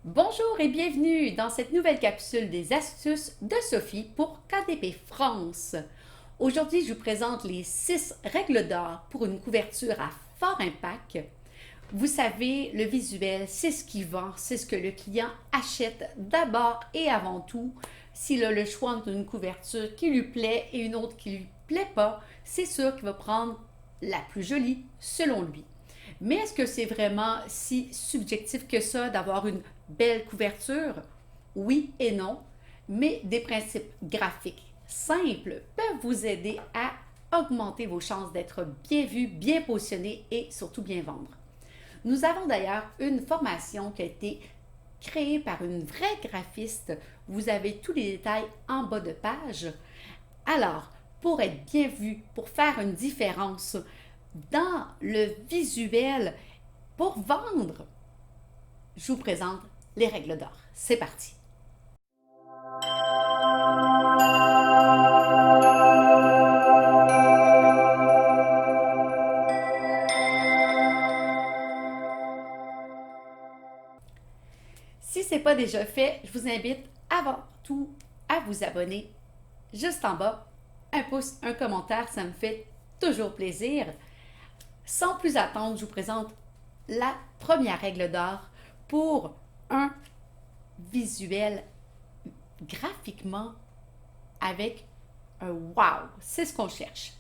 Bonjour et bienvenue dans cette nouvelle capsule des astuces de Sophie pour KDP France. Aujourd'hui, je vous présente les 6 règles d'or pour une couverture à fort impact. Vous savez, le visuel, c'est ce qui vend, c'est ce que le client achète d'abord et avant tout. S'il a le choix entre une couverture qui lui plaît et une autre qui ne lui plaît pas, c'est sûr qu'il va prendre la plus jolie selon lui. Mais est-ce que c'est vraiment si subjectif que ça d'avoir une belle couverture? Oui et non, mais des principes graphiques simples peuvent vous aider à augmenter vos chances d'être bien vu, bien positionné et surtout bien vendre. Nous avons d'ailleurs une formation qui a été créée par une vraie graphiste. Vous avez tous les détails en bas de page. Alors, pour être bien vu, pour faire une différence dans le visuel, pour vendre, je vous présente les règles d'or. C'est parti! Si ce n'est pas déjà fait, je vous invite avant tout à vous abonner juste en bas. Un pouce, un commentaire, ça me fait toujours plaisir. Sans plus attendre, je vous présente la première règle d'or pour un visuel graphiquement avec un wow. C'est ce qu'on cherche.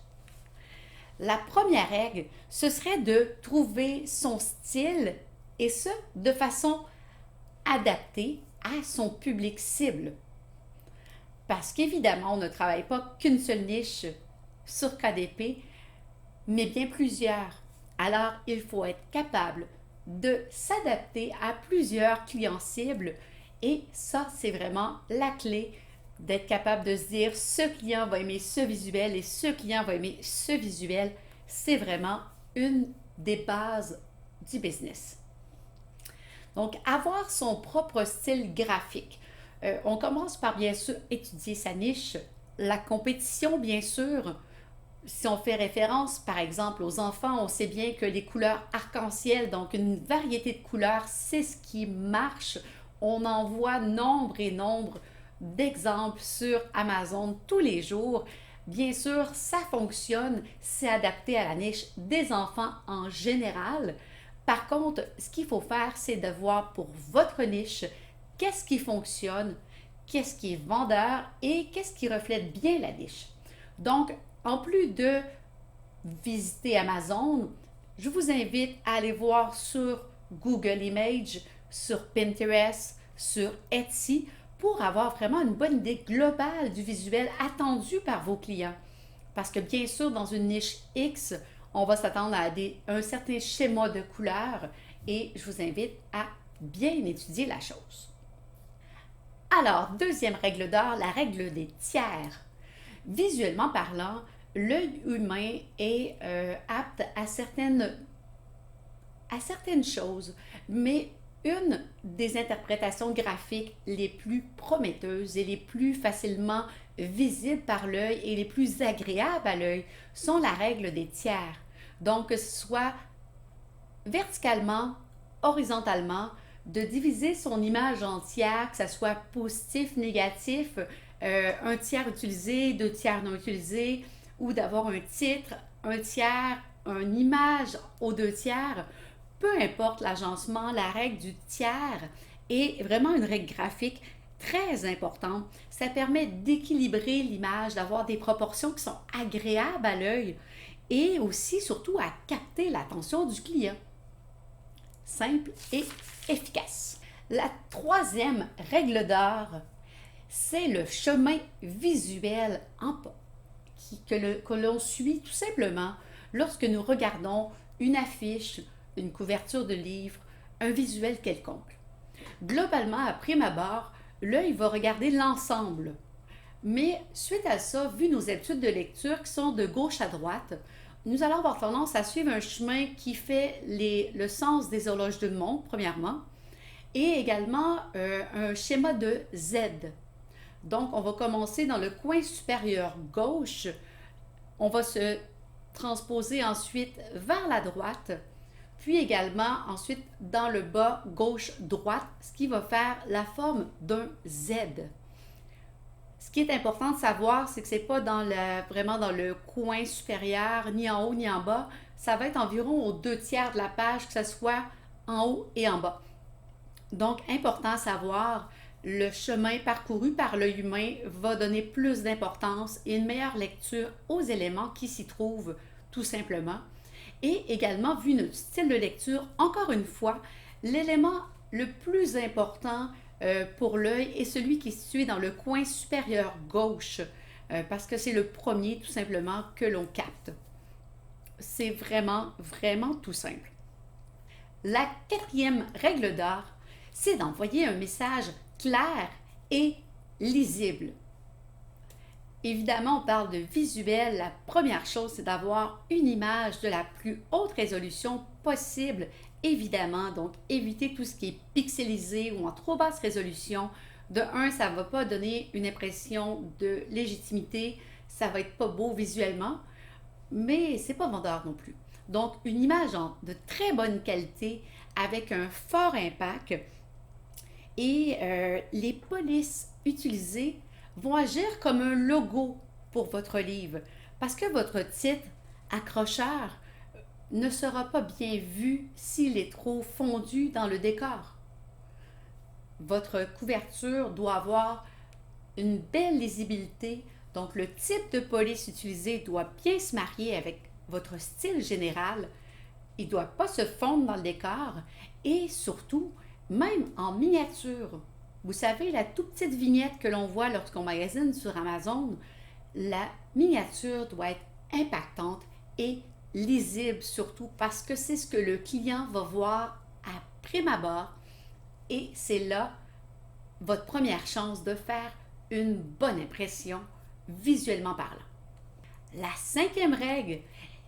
La première règle, ce serait de trouver son style et ce, de façon adaptée à son public cible. Parce qu'évidemment, on ne travaille pas qu'une seule niche sur KDP, mais bien plusieurs. Alors, il faut être capable de s'adapter à plusieurs clients cibles et ça, c'est vraiment la clé d'être capable de se dire ce client va aimer ce visuel et ce client va aimer ce visuel. C'est vraiment une des bases du business. Donc, avoir son propre style graphique. On commence par bien sûr étudier sa niche, la compétition bien sûr. Si on fait référence par exemple aux enfants, on sait bien que les couleurs arc-en-ciel, donc une variété de couleurs, c'est ce qui marche. On en voit nombre et nombre d'exemples sur Amazon tous les jours. Bien sûr, ça fonctionne, c'est adapté à la niche des enfants en général. Par contre, ce qu'il faut faire, c'est de voir pour votre niche qu'est-ce qui fonctionne, qu'est-ce qui est vendeur et qu'est-ce qui reflète bien la niche. Donc, en plus de visiter Amazon, je vous invite à aller voir sur Google Images, sur Pinterest, sur Etsy pour avoir vraiment une bonne idée globale du visuel attendu par vos clients. Parce que bien sûr, dans une niche X, on va s'attendre à un certain schéma de couleurs et je vous invite à bien étudier la chose. Alors, deuxième règle d'or, la règle des tiers. Visuellement parlant, l'œil humain est apte à certaines choses, mais une des interprétations graphiques les plus prometteuses et les plus facilement visibles par l'œil et les plus agréables à l'œil sont la règle des tiers. Donc, que ce soit verticalement, horizontalement, de diviser son image en tiers, que ce soit positif, négatif, un tiers utilisé, deux tiers non utilisés, ou d'avoir un titre, un tiers, une image aux deux tiers. Peu importe l'agencement, la règle du tiers est vraiment une règle graphique très importante. Ça permet d'équilibrer l'image, d'avoir des proportions qui sont agréables à l'œil et aussi, surtout, à capter l'attention du client. Simple et efficace. La troisième règle d'or, c'est le chemin visuel en pas que l'on suit tout simplement lorsque nous regardons une affiche, une couverture de livre, un visuel quelconque. Globalement, à prime abord, l'œil va regarder l'ensemble. Mais suite à ça, vu nos habitudes de lecture qui sont de gauche à droite, nous allons avoir tendance à suivre un chemin qui fait le sens des horloges de montre, premièrement, et également un schéma de Z. Donc, on va commencer dans le coin supérieur gauche. On va se transposer ensuite vers la droite, puis également ensuite dans le bas gauche-droite, ce qui va faire la forme d'un Z. Ce qui est important de savoir, c'est que ce n'est pas vraiment dans le coin supérieur, ni en haut ni en bas. Ça va être environ aux 2/3 de la page, que ce soit en haut et en bas. Donc, important à savoir, le chemin parcouru par l'œil humain va donner plus d'importance et une meilleure lecture aux éléments qui s'y trouvent, tout simplement. Et également, vu notre style de lecture, encore une fois, l'élément le plus important pour l'œil est celui qui est situé dans le coin supérieur gauche, parce que c'est le premier, tout simplement, que l'on capte. C'est vraiment, vraiment tout simple. La 4e règle d'or, c'est d'envoyer un message clair et lisible. Évidemment, on parle de visuel. La première chose, c'est d'avoir une image de la plus haute résolution possible. Évidemment, donc éviter tout ce qui est pixelisé ou en trop basse résolution. De un, ça ne va pas donner une impression de légitimité, ça va être pas beau visuellement, mais c'est pas vendeur non plus. Donc, une image de très bonne qualité avec un fort impact et les polices utilisées vont agir comme un logo pour votre livre parce que votre titre, accrocheur, ne sera pas bien vu s'il est trop fondu dans le décor. Votre couverture doit avoir une belle lisibilité, donc le type de police utilisé doit bien se marier avec votre style général. Il ne doit pas se fondre dans le décor et surtout, même en miniature. Vous savez, la toute petite vignette que l'on voit lorsqu'on magasine sur Amazon, la miniature doit être impactante et lisible surtout parce que c'est ce que le client va voir à prime abord et c'est là votre première chance de faire une bonne impression visuellement parlant. La 5e règle,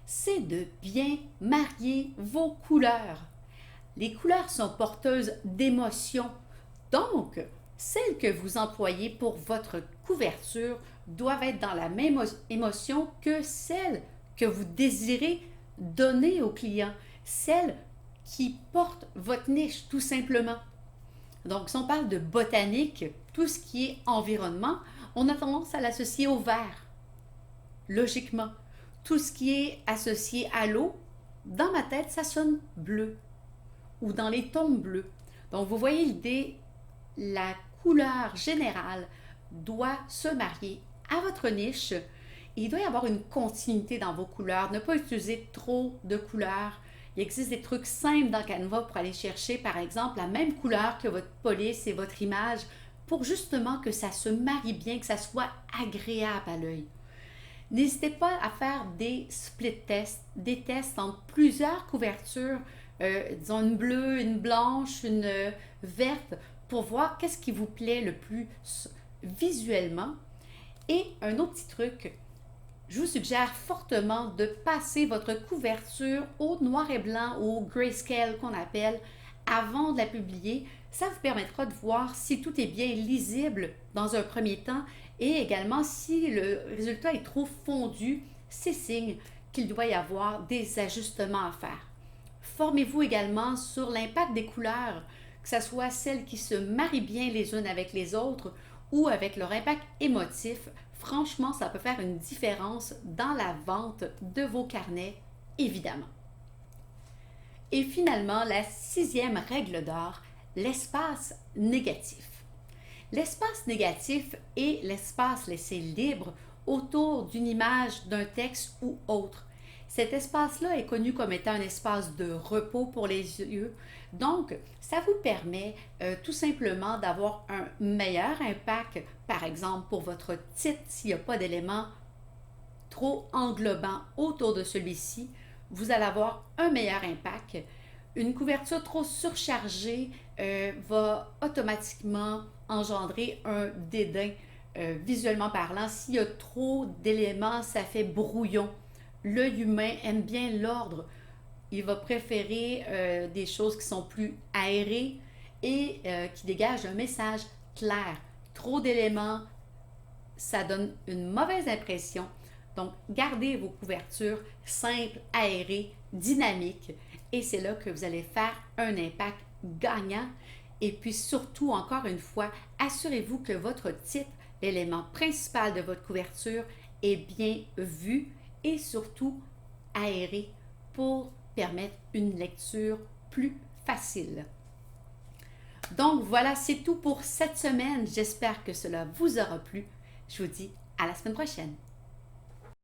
c'est de bien marier vos couleurs. Les couleurs sont porteuses d'émotions. Donc, celles que vous employez pour votre couverture doivent être dans la même émotion que celles que vous désirez donner au client, celles qui portent votre niche, tout simplement. Donc, si on parle de botanique, tout ce qui est environnement, on a tendance à l'associer au vert, logiquement. Tout ce qui est associé à l'eau, dans ma tête, ça sonne bleu ou dans les tons bleus. Donc, vous voyez l'idée, la couleur générale doit se marier à votre niche. Il doit y avoir une continuité dans vos couleurs, ne pas utiliser trop de couleurs. Il existe des trucs simples dans Canva pour aller chercher, par exemple, la même couleur que votre police et votre image pour justement que ça se marie bien, que ça soit agréable à l'œil. N'hésitez pas à faire des split tests, des tests entre plusieurs couvertures, disons une bleue, une blanche, une verte, pour voir qu'est-ce qui vous plaît le plus visuellement. Et un autre petit truc, je vous suggère fortement de passer votre couverture au noir et blanc, au grayscale qu'on appelle, avant de la publier. Ça vous permettra de voir si tout est bien lisible dans un premier temps et également si le résultat est trop fondu, c'est signe qu'il doit y avoir des ajustements à faire. Formez-vous également sur l'impact des couleurs, que ce soit celles qui se marient bien les unes avec les autres ou avec leur impact émotif. Franchement, ça peut faire une différence dans la vente de vos carnets, évidemment. Et finalement, la 6e règle d'or, l'espace négatif. L'espace négatif est l'espace laissé libre autour d'une image, d'un texte ou autre. Cet espace-là est connu comme étant un espace de repos pour les yeux. Donc, ça vous permet tout simplement d'avoir un meilleur impact, par exemple pour votre titre, s'il n'y a pas d'éléments trop englobants autour de celui-ci, vous allez avoir un meilleur impact. Une couverture trop surchargée va automatiquement engendrer un dédain visuellement parlant. S'il y a trop d'éléments, ça fait brouillon. L'œil humain aime bien l'ordre. Il va préférer des choses qui sont plus aérées et qui dégagent un message clair. Trop d'éléments, ça donne une mauvaise impression. Donc, gardez vos couvertures simples, aérées, dynamiques et c'est là que vous allez faire un impact gagnant. Et puis surtout, encore une fois, assurez-vous que votre titre, l'élément principal de votre couverture, est bien vu et surtout aéré pour permettre une lecture plus facile. Donc voilà, c'est tout pour cette semaine. J'espère que cela vous aura plu. Je vous dis à la semaine prochaine.